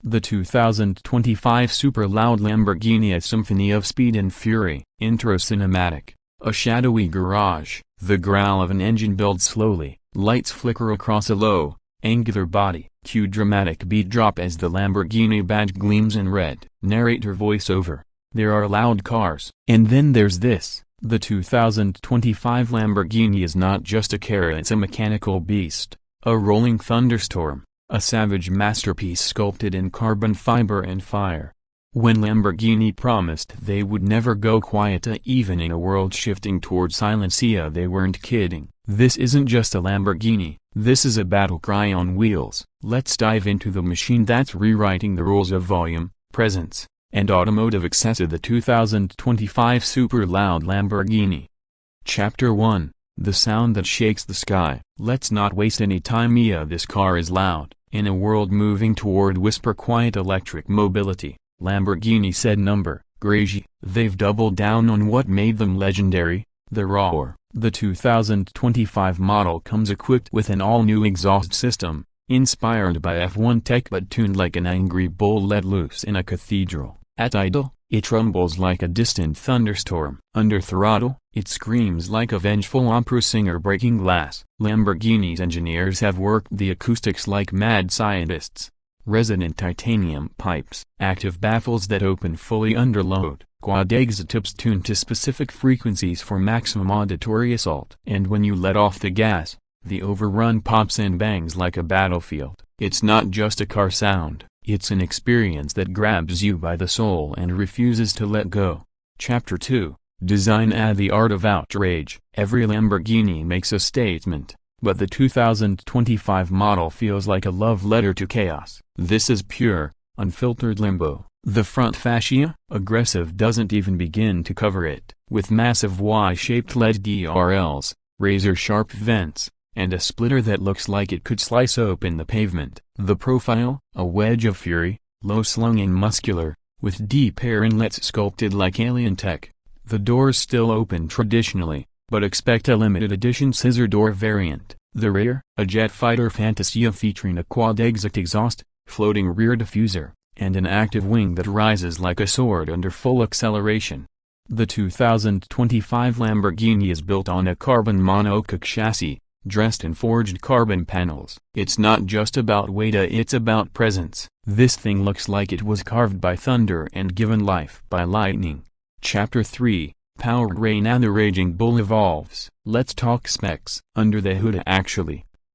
The 2025 super loud Lamborghini, a symphony of speed and fury. Intro cinematic. A shadowy garage, the growl of an engine builds slowly, lights flicker across a low, angular body. Cue dramatic beat drop as the Lamborghini badge gleams in red. Narrator voiceover. There are loud cars. And then there's this. The 2025 Lamborghini is not just a car, it's a mechanical beast. A rolling thunderstorm. A savage masterpiece sculpted in carbon fiber and fire. When Lamborghini promised they would never go quiet even in a world shifting toward silence, they weren't kidding. This isn't just a Lamborghini, this is a battle cry on wheels. Let's dive into the machine that's rewriting the rules of volume, presence, and automotive excess. The 2025 super loud Lamborghini. Chapter 1. The sound that shakes the sky. Let's not waste any time. This car is loud. In a world moving toward whisper quiet electric mobility, Lamborghini said Grazie. They've doubled down on what made them legendary, the ROARS. The 2025 model comes equipped with an all-new exhaust system, inspired by F1 tech but tuned like an angry bull let loose in a cathedral. At idle, it rumbles like a distant thunderstorm. Under throttle, it screams like a vengeful opera singer breaking glass. Lamborghini's engineers have worked the acoustics like mad scientists. Resonant titanium pipes, active baffles that open fully under load, quad exit tips tuned to specific frequencies for maximum auditory assault. And when you let off the gas, the overrun pops and bangs like a battlefield. It's not just a car sound, it's an experience that grabs you by the soul and refuses to let go. Chapter 2. Design. The art of outrage. Every Lamborghini makes a statement, but the 2025 model feels like a love letter to chaos. This is pure, unfiltered Lambo. The front fascia, aggressive, doesn't even begin to cover it. With massive Y-shaped LED DRLs, razor-sharp vents, and a splitter that looks like it could slice open the pavement. The profile, a wedge of fury, low-slung and muscular, with deep air inlets sculpted like alien tech. The doors still open traditionally, but expect a limited edition scissor door variant. The rear, a jet fighter Fantasia featuring a quad-exit exhaust, floating rear diffuser, and an active wing that rises like a sword under full acceleration. The 2025 Lamborghini is built on a carbon monocoque chassis, dressed in forged carbon panels. It's not just about weight, it's about presence. This thing looks like it was carved by thunder and given life by lightning. Chapter 3. Powertrain. The raging bull evolves. Let's talk specs. Under the hood.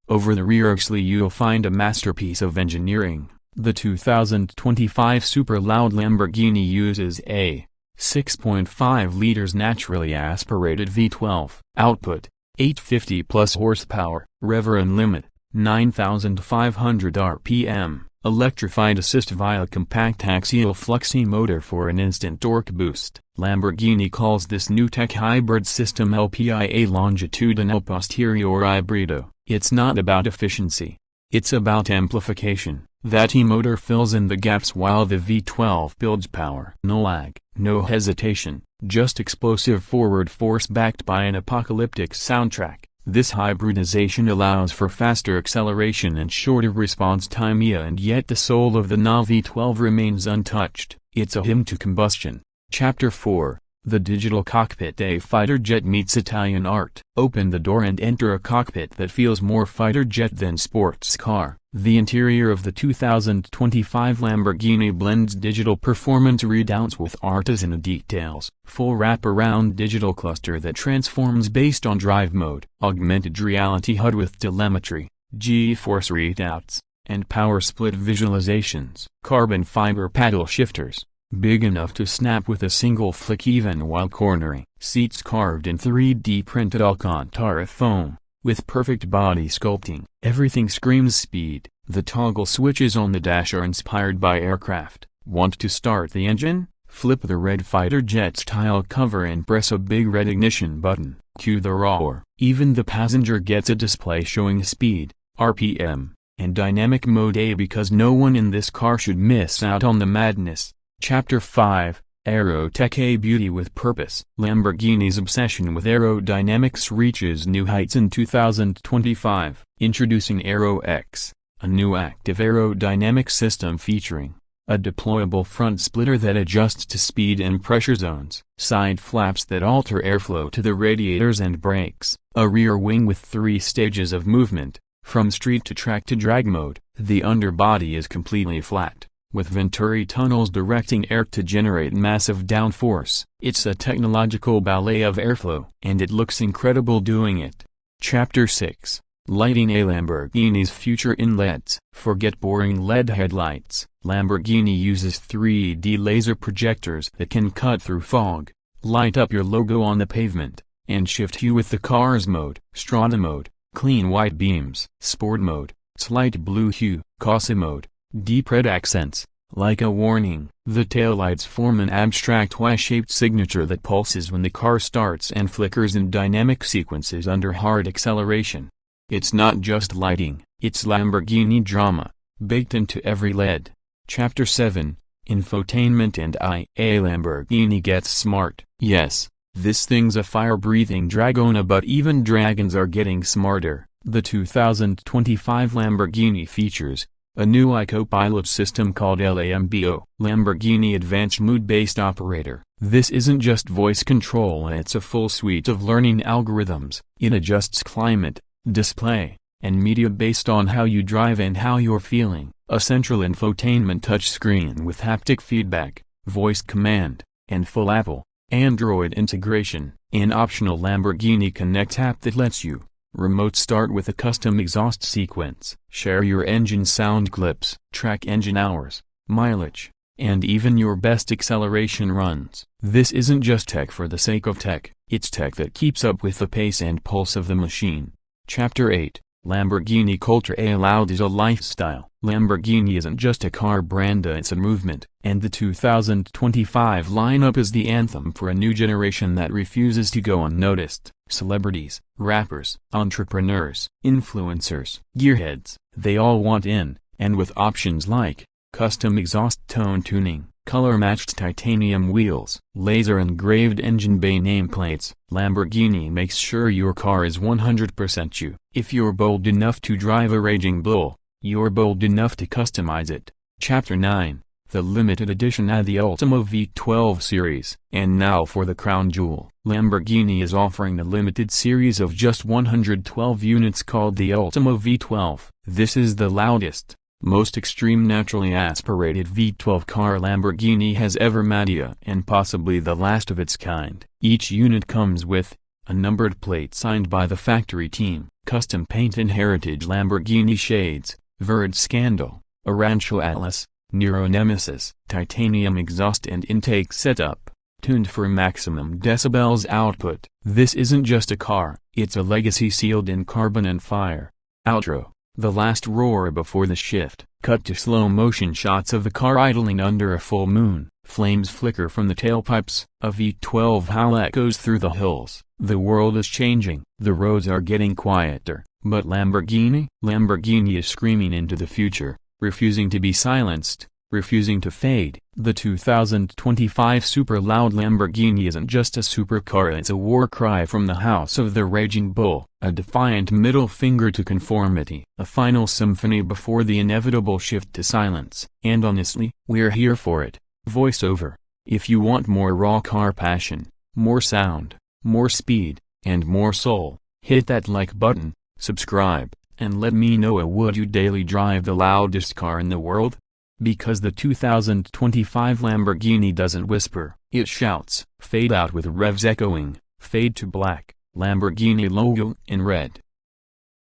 Over the rear axle you'll find a masterpiece of engineering. The 2025 super loud Lamborghini uses a 6.5 liters naturally aspirated V12. Output 850 plus horsepower. Rev limit 9,500 RPM. Electrified assist via compact axial fluxy motor for an instant torque boost. Lamborghini calls this new tech hybrid system LPIA longitudinal posterior hybrido. It's not about efficiency. It's about amplification. That E-motor fills in the gaps while the V12 builds power. No lag, no hesitation, just explosive forward force backed by an apocalyptic soundtrack. This hybridization allows for faster acceleration and shorter response time, and yet the soul of the V12 remains untouched. It's a hymn to combustion. Chapter 4. The digital cockpit. A fighter jet meets Italian art. Open the door and enter a cockpit that feels more fighter jet than sports car. The interior of the 2025 Lamborghini blends digital performance readouts with artisan details. Full wraparound digital cluster that transforms based on drive mode. Augmented reality HUD with telemetry, G-force readouts, and power split visualizations. Carbon fiber paddle shifters, big enough to snap with a single flick even while cornering. Seats carved in 3D printed Alcantara foam, with perfect body sculpting. Everything screams speed. The toggle switches on the dash are inspired by aircraft. Want to start the engine? Flip the red fighter jet style cover and press a big red ignition button. Cue the roar. Even the passenger gets a display showing speed, RPM, and dynamic mode A because no one in this car should miss out on the madness. Chapter 5. Aerotech. A beauty with purpose. Lamborghini's obsession with aerodynamics reaches new heights in 2025. Introducing Aero X, a new active aerodynamic system featuring a deployable front splitter that adjusts to speed and pressure zones, side flaps that alter airflow to the radiators and brakes, a rear wing with 3 stages of movement, from street to track to drag mode. The underbody is completely flat, with venturi tunnels directing air to generate massive downforce. It's a technological ballet of airflow, and it looks incredible doing it. Chapter 6. Lighting a Lamborghini's future in LEDs. Forget boring LED headlights. Lamborghini uses 3D laser projectors that can cut through fog, light up your logo on the pavement, and shift hue with the car's mode: Strata mode, clean white beams; Sport mode, slight blue hue; Casa mode, deep red accents. Like a warning, the taillights form an abstract Y-shaped signature that pulses when the car starts and flickers in dynamic sequences under hard acceleration. It's not just lighting, it's Lamborghini drama, baked into every LED. Chapter 7. Infotainment and AI. A Lamborghini gets smart. Yes, this thing's a fire-breathing dragona, but even dragons are getting smarter. The 2025 Lamborghini features a new AI co-pilot system called Lambo, Lamborghini Advanced Mood-Based Operator. This isn't just voice control, it's a full suite of learning algorithms. It adjusts climate, display, and media based on how you drive and how you're feeling. A central infotainment touchscreen with haptic feedback, voice command, and full Apple, Android integration. An optional Lamborghini Connect app that lets you remote start with a custom exhaust sequence, share your engine sound clips, track engine hours, mileage, and even your best acceleration runs. This isn't just tech for the sake of tech, it's tech that keeps up with the pace and pulse of the machine. Chapter 8. Lamborghini culture. A loud is a lifestyle. Lamborghini isn't just a car brand, it's a movement, and the 2025 lineup is the anthem for a new generation that refuses to go unnoticed. Celebrities, rappers, entrepreneurs, influencers, gearheads, they all want in, and with options like custom exhaust tone tuning, color-matched titanium wheels, laser-engraved engine bay nameplates, Lamborghini makes sure your car is 100% you. If you're bold enough to drive a raging bull, you're bold enough to customize it. Chapter 9. The limited edition of the Ultimo V12 series. And now for the crown jewel. Lamborghini is offering a limited series of just 112 units called the Ultimo V12. This is the loudest, most extreme naturally aspirated V12 car Lamborghini has ever made, and possibly the last of its kind. Each unit comes with a numbered plate signed by the factory team, custom paint and heritage Lamborghini shades, Verde Scandal, Arancio Atlas, Nero Nemesis, titanium exhaust and intake setup, tuned for maximum decibels output. This isn't just a car, it's a legacy sealed in carbon and fire. Outro. The last roar before the shift. Cut to slow motion shots of the car idling under a full moon. Flames flicker from the tailpipes. A V12 howl echoes through the hills. The world is changing. The roads are getting quieter. But Lamborghini? Lamborghini is screaming into the future, refusing to be silenced, refusing to fade. The 2025 super loud Lamborghini isn't just a supercar, it's a war cry from the house of the raging bull, a defiant middle finger to conformity, a final symphony before the inevitable shift to silence. And honestly, we're here for it. Voiceover. If you want more raw car passion, more sound, more speed, and more soul, hit that like button, subscribe, and let me know, would you daily drive the loudest car in the world? Because the 2025 Lamborghini doesn't whisper, it shouts. Fade out with revs echoing, fade to black, Lamborghini logo in red.